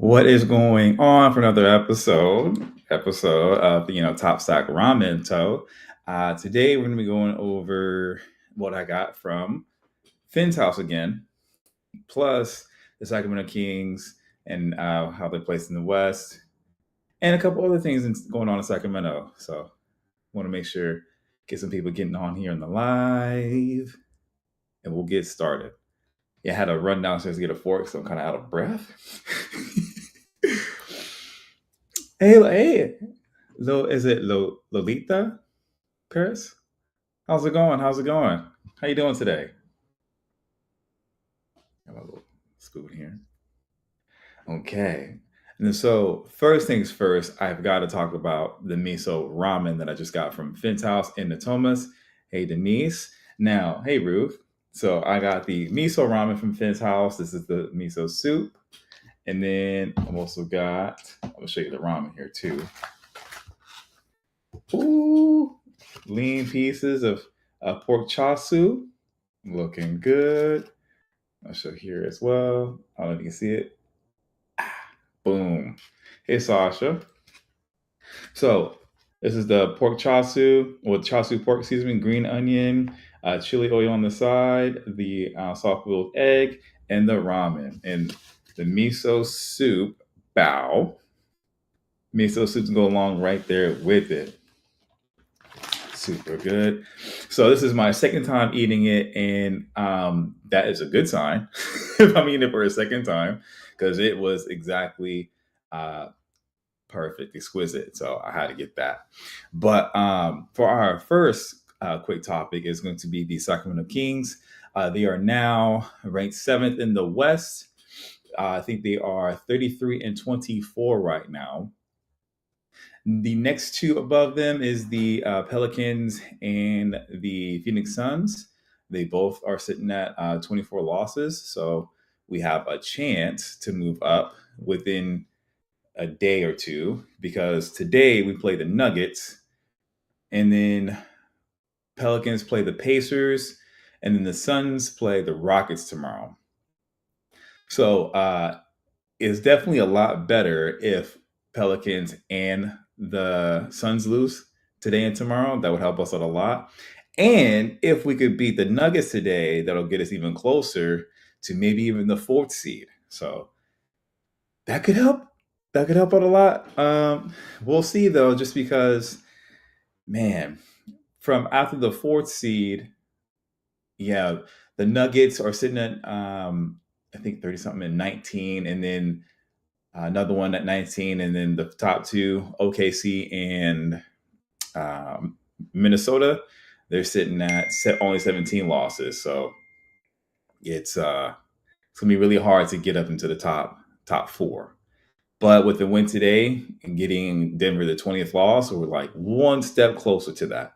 What is going on for another episode of Top Stock Ramen. Today we're going to be going over what I got from Finn's house again, plus the Sacramento Kings and how they placed in the West, and a couple other things going on in Sacramento. So want to make sure get some people getting on here in the live, and we'll get started. Yeah, I had to run downstairs to get a fork, so I'm kind of out of breath. Hey, is it Lolita Paris? How's it going? How's it going? How you doing today? Got a little spoon here. Okay. And so first things first, I've got to talk about the miso ramen that I just got from Finn's house in Natomas. Hey Denise. Now, hey Ruth. So I got the miso ramen from Finn's house. This is the miso soup. And then I've also got, I'm gonna show you the ramen here too. Ooh, lean pieces of pork chasu, looking good. I'll show here as well. I don't know if you can see it. Boom. Hey, Sasha. So this is the pork chasu, or chasu pork, excuse me, green onion, chili oil on the side, the soft boiled egg, and the ramen. And the miso soup bow. Miso soups go along right there with it. Super good. So this is my second time eating it, and that is a good sign if I'm eating it for a second time because it was exactly uh, perfect, exquisite. So I had to get that. But for our first quick topic is going to be the Sacramento Kings. They are now ranked seventh in the West. I think they are 33-24 right now. The next two above them is the Pelicans and the Phoenix Suns. They both are sitting at 24 losses. So we have a chance to move up within a day or two because today we play the Nuggets and then Pelicans play the Pacers and then the Suns play the Rockets tomorrow. So it's definitely a lot better if Pelicans and the Suns lose today and tomorrow. That would help us out a lot. And if we could beat the Nuggets today, that'll get us even closer to maybe even the fourth seed. So that could help. That could help out a lot. We'll see though, just because, man, from after the fourth seed, yeah, the Nuggets are sitting at I think 30 something and 19, and then another one at 19, and then the top two, OKC and Minnesota, they're sitting at only 17 losses. So it's gonna be really hard to get up into the top four. But with the win today and getting Denver the 20th loss, we're like one step closer to that.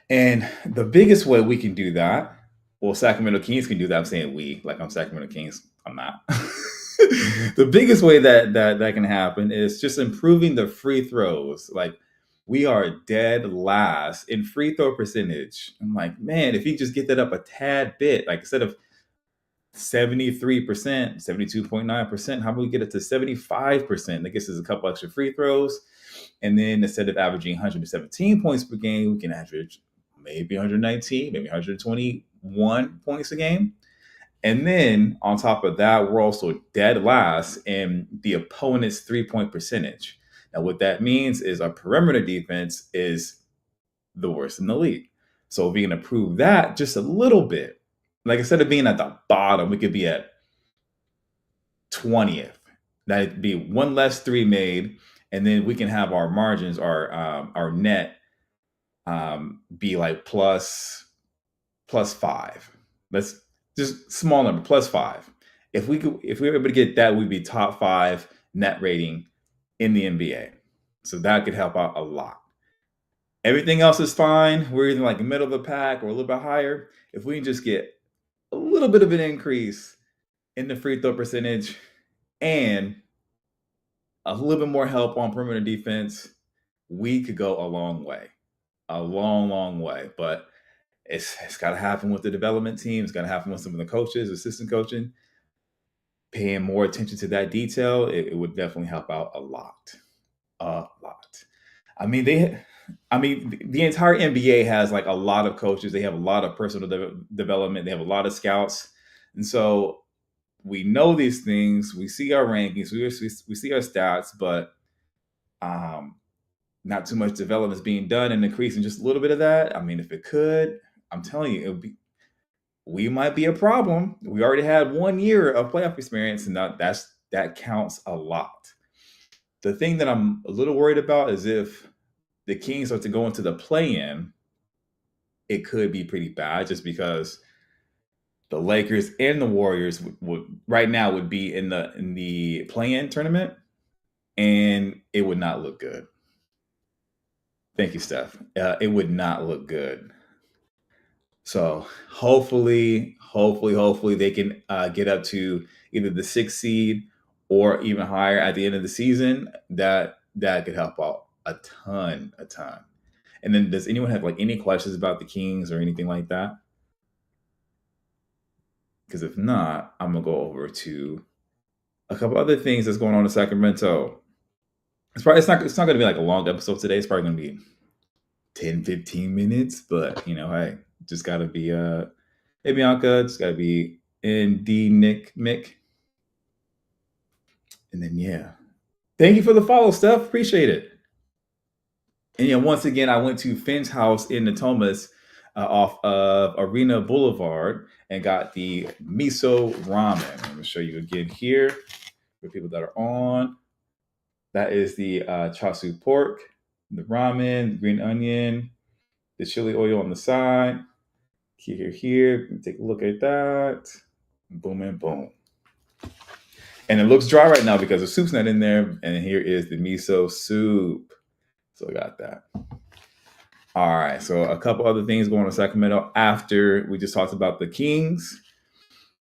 And the biggest way we can do that, well, Sacramento Kings can do that. I'm saying we, like I'm Sacramento Kings. I'm not. The biggest way that can happen is just improving the free throws. Like we are dead last in free throw percentage. I'm like, man, if you just get that up a tad bit, like instead of 73%, 72.9%, how about we get it to 75%? That gets us a couple extra free throws. And then instead of averaging 117 points per game, we can average maybe 119, maybe 121 points a game. And then on top of that, we're also dead last in the opponent's 3-point percentage. Now, what that means is our perimeter defense is the worst in the league. So if we can improve that just a little bit, like instead of being at the bottom, we could be at 20th. That'd be one less three made, and then we can have our margins, our net, be like plus five. Let's just small number +5. If we were able to get that, we'd be top five net rating in the NBA. So that could help out a lot. Everything else is fine. We're either like the middle of the pack or a little bit higher. If we can just get a little bit of an increase in the free throw percentage and a little bit more help on perimeter defense, we could go a long way. A long, long way. But it's got to happen with the development team. It's got to happen with some of the coaches, assistant coaching. paying more attention to that detail, it would definitely help out a lot. A lot. I mean, the entire NBA has like a lot of coaches. They have a lot of personal development. They have a lot of scouts, and so we know these things. We see our rankings. We see our stats, but um, not too much development is being done and increasing just a little bit of that. I mean, if it could, I'm telling you, it would be. We might be a problem. We already had 1 year of playoff experience, and that counts a lot. The thing that I'm a little worried about is if the Kings are to go into the play-in, it could be pretty bad just because the Lakers and the Warriors would right now would be in the play-in tournament, and it would not look good. Thank you, Steph. It would not look good. So hopefully they can get up to either the 6th seed or even higher at the end of the season. That could help out a ton, a ton. And then, does anyone have like any questions about the Kings or anything like that? Because if not, I'm gonna go over to a couple other things that's going on in Sacramento. It's not gonna be like a long episode today. It's probably gonna be 10, 15 minutes, but hey, just gotta be hey Bianca, just gotta be ND Nick Mick. And then yeah. Thank you for the follow, Steph. Appreciate it. And once again, I went to Finn's house in Natomas off of Arena Boulevard and got the Miso Ramen. I'm gonna show you again here for people that are on. That is the chasu pork, the ramen, the green onion, the chili oil on the side. Here. Take a look at that. Boom and boom. And it looks dry right now because the soup's not in there. And here is the miso soup. So I got that. All right. So a couple other things going on in Sacramento after we just talked about the Kings.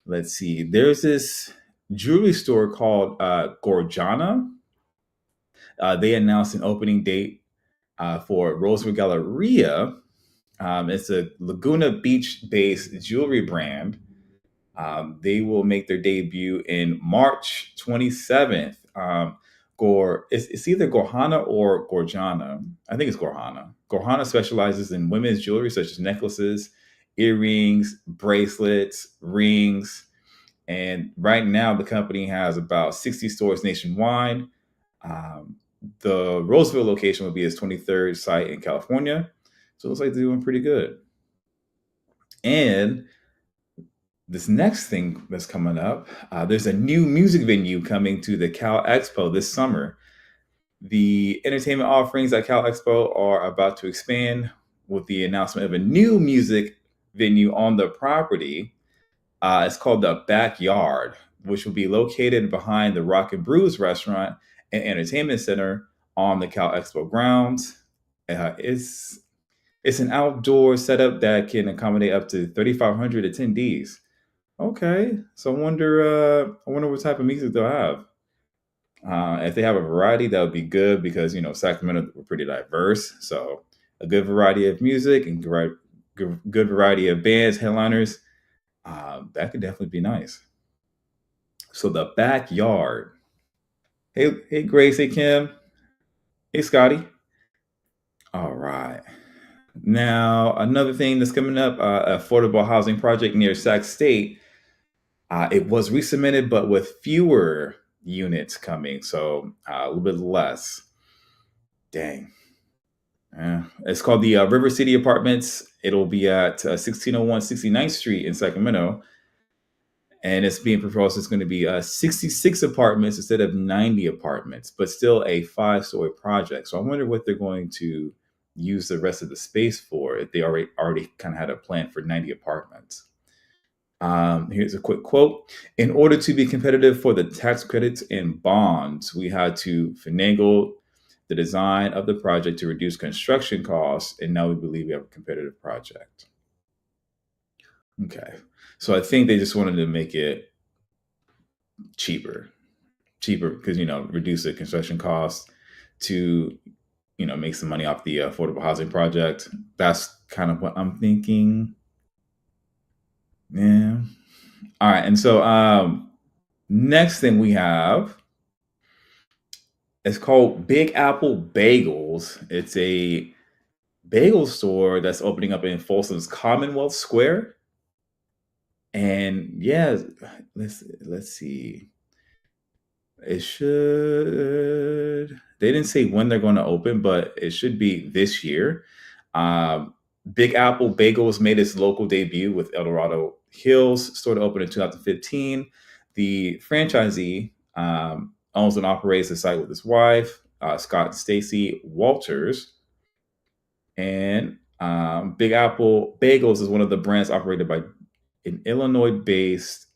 Let's see. There's this jewelry store called Gorjana. They announced an opening date for Rosewood Galleria. It's a Laguna Beach-based jewelry brand. They will make their debut in March 27th. It's either Gorjana or Gorjana. I think it's Gorjana. Gorjana specializes in women's jewelry such as necklaces, earrings, bracelets, rings. And right now, the company has about 60 stores nationwide. The Roseville location will be its 23rd site in California. So it looks like they're doing pretty good. And this next thing that's coming up, there's a new music venue coming to the Cal Expo this summer. The entertainment offerings at Cal Expo are about to expand with the announcement of a new music venue on the property. It's called the Backyard, which will be located behind the Rock and Brews restaurant and entertainment center on the Cal Expo grounds. It's an outdoor setup that can accommodate up to 3,500 attendees. Okay, so I wonder what type of music they'll have. If they have a variety, that would be good because Sacramento, we're pretty diverse. So a good variety of music and good variety of bands, headliners, that could definitely be nice. So the Backyard. Hey Grace, hey Kim, hey Scotty. All right. Now another thing that's coming up, affordable housing project near Sac State. It was resubmitted, but with fewer units coming, so a little bit less. Dang. It's called the River City Apartments. It'll be at 1601 69th Street in Sacramento. And it's being proposed it's going to be 66 apartments instead of 90 apartments, but still a 5-story project. So I wonder what they're going to use the rest of the space for if they already kind of had a plan for 90 apartments. Here's a quick quote. In order to be competitive for the tax credits and bonds, we had to finagle the design of the project to reduce construction costs, and now we believe we have a competitive project. Okay. So I think they just wanted to make it cheaper because, reduce the construction costs to, make some money off the affordable housing project. That's kind of what I'm thinking. Yeah. All right. And so Next thing we have is called Big Apple Bagels. It's a bagel store that's opening up in Folsom's Commonwealth Square. And yeah, let's see. It should. They didn't say when they're going to open, but it should be this year. Um, Big Apple Bagels made its local debut with El Dorado Hills store to open in 2015. The franchisee owns and operates the site with his wife, Scott and Stacy Walters. And Big Apple Bagels is one of the brands operated by an Illinois-based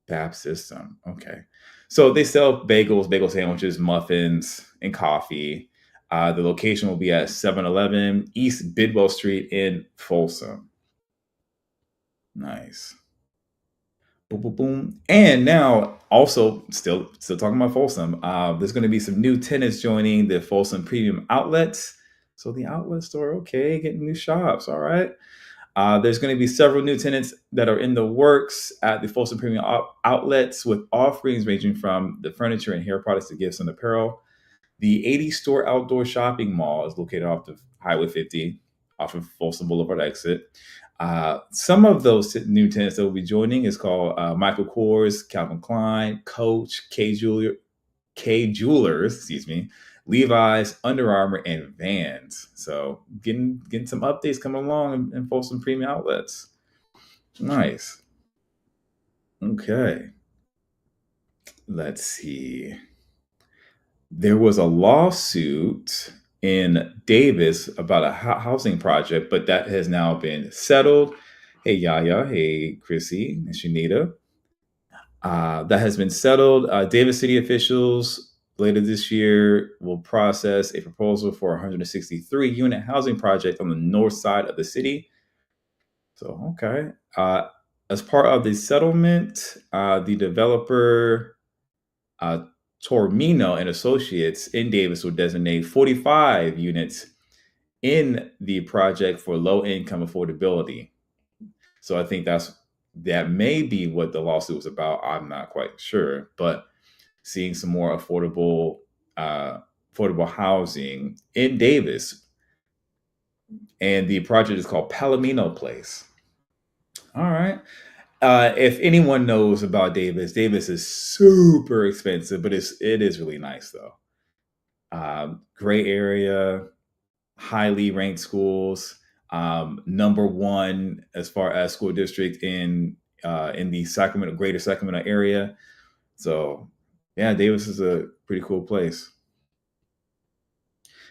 Fab System. Okay. So they sell bagels, bagel sandwiches, muffins, and coffee. The location will be at 711 East Bidwell Street in Folsom. Nice. Boom, boom, boom. And now, also, still talking about Folsom, there's going to be some new tenants joining the Folsom Premium Outlets. So the outlet store, okay, getting new shops. All right. There's going to be several new tenants that are in the works at the Folsom Premium Outlets with offerings ranging from the furniture and hair products to gifts and apparel. The 80 store outdoor shopping mall is located off of Highway 50, off of Folsom Boulevard exit. Some of those new tenants that will be joining is called Michael Kors, Calvin Klein, Coach, K Jewelers, excuse me, Levi's, Under Armour, and Vans. So getting some updates coming along in Folsom Premium Outlets. Nice. Okay. Let's see. There was a lawsuit in Davis about a housing project, but that has now been settled. Hey Yaya, hey Chrissy, and Shanita. That has been settled. Davis City officials later this year will process a proposal for a 163 unit housing project on the north side of the city. So, okay. As part of the settlement, the developer uh, Tormino and Associates in Davis will designate 45 units in the project for low income affordability. So I think that may be what the lawsuit was about. I'm not quite sure, but seeing some more uh, affordable housing in Davis, and the project is called Palomino Place. All right. If anyone knows about Davis, Davis is super expensive, but it is really nice though. Great area, highly ranked schools, number one as far as school district in the Sacramento, greater Sacramento area. So yeah, Davis is a pretty cool place.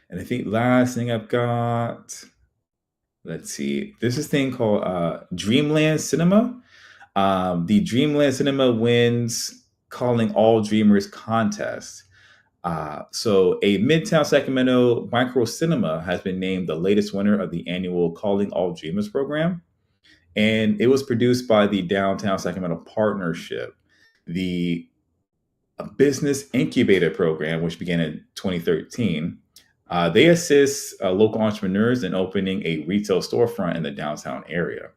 And I think last thing I've got, let's see, there's this thing called Dreamland Cinema. The Dreamland Cinema wins Calling All Dreamers contest. So a Midtown Sacramento micro cinema has been named the latest winner of the annual Calling All Dreamers program. And it was produced by the Downtown Sacramento Partnership. The business incubator program, which began in 2013. They assist local entrepreneurs in opening a retail storefront in the downtown area.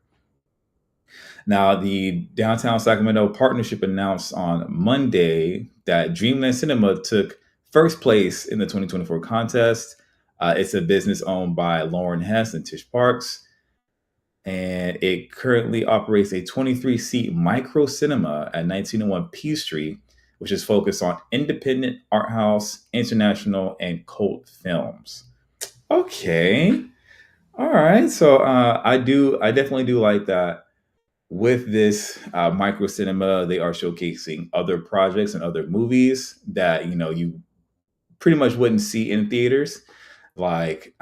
Now, the Downtown Sacramento Partnership announced on Monday that Dreamland Cinema took first place in the 2024 contest. It's a business owned by Lauren Hess and Tish Parks, and it currently operates a 23-seat micro cinema at 1901 P Street, which is focused on independent art house, international, and cult films. Okay, all right. So I definitely do like that. With this micro cinema, they are showcasing other projects and other movies that you pretty much wouldn't see in theaters. Like,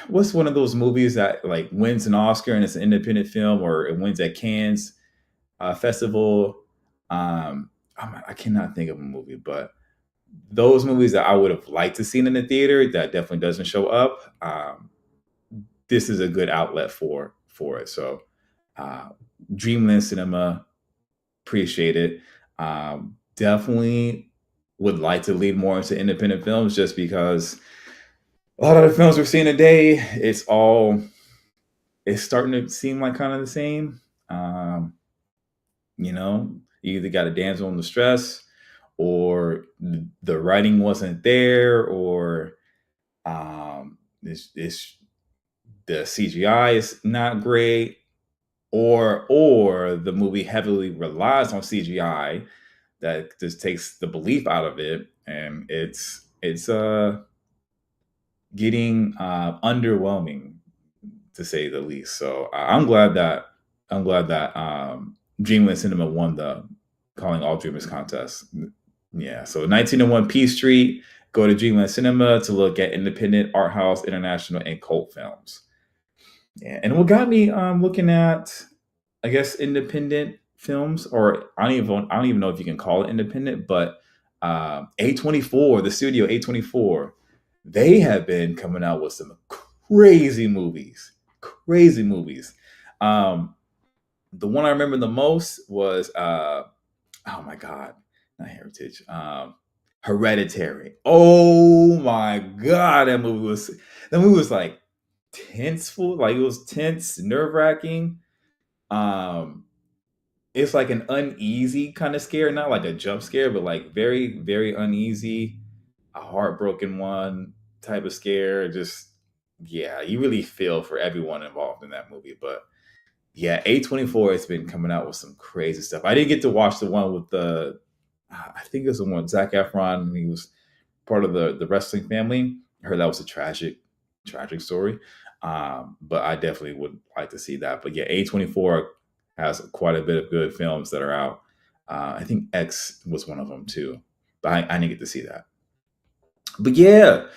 what's one of those movies that like wins an Oscar and it's an independent film, or it wins at Cannes festival? I cannot think of a movie, but those movies that I would have liked to see in the theater that definitely doesn't show up. This is a good outlet for it. So, uh, Dreamland Cinema, appreciate it. Definitely would like to lead more into independent films, just because a lot of the films we're seeing today, it's starting to seem like kind of the same. Um, you know, You either got a damsel in distress, or the writing wasn't there, or it's the CGI is not great, or the movie heavily relies on CGI that just takes the belief out of it, and it's getting underwhelming, to say the least. So I'm glad that Dreamland Cinema won the Calling All Dreamers contest. Yeah, so 1901 P Street. Go to Dreamland Cinema to look at independent, art house, international, and cult films. Yeah, and what got me looking at, I guess, independent films, or I don't even know if you can call it independent, but A24, the studio A24, they have been coming out with some crazy movies, crazy movies. Um, the one I remember the most was oh my god, not Heritage, Hereditary. Oh my god, that movie was like tenseful, like it was tense, nerve wracking. Um, it's like an uneasy kind of scare, not like a jump scare, but like very, very uneasy, a heartbroken one type of scare. Just yeah, you really feel for everyone involved in that movie. But yeah, A24 has been coming out with some crazy stuff. I didn't get to watch the one with I think it was the one with Zac Efron, and he was part of the wrestling family. I heard that was a tragic story. But I definitely would like to see that. But yeah, A24 has quite a bit of good films that are out. I think X was one of them too, but I didn't get to see that. But yeah,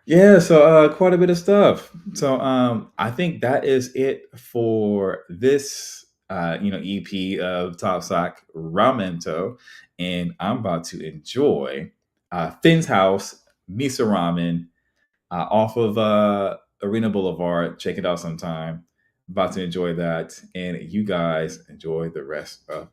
yeah, so quite a bit of stuff. So I think that is it for this EP of Top Sock Ramento, and I'm about to enjoy Finn's House Miso Ramen off of Arena Boulevard. Check it out sometime. About to enjoy that, and you guys enjoy the rest of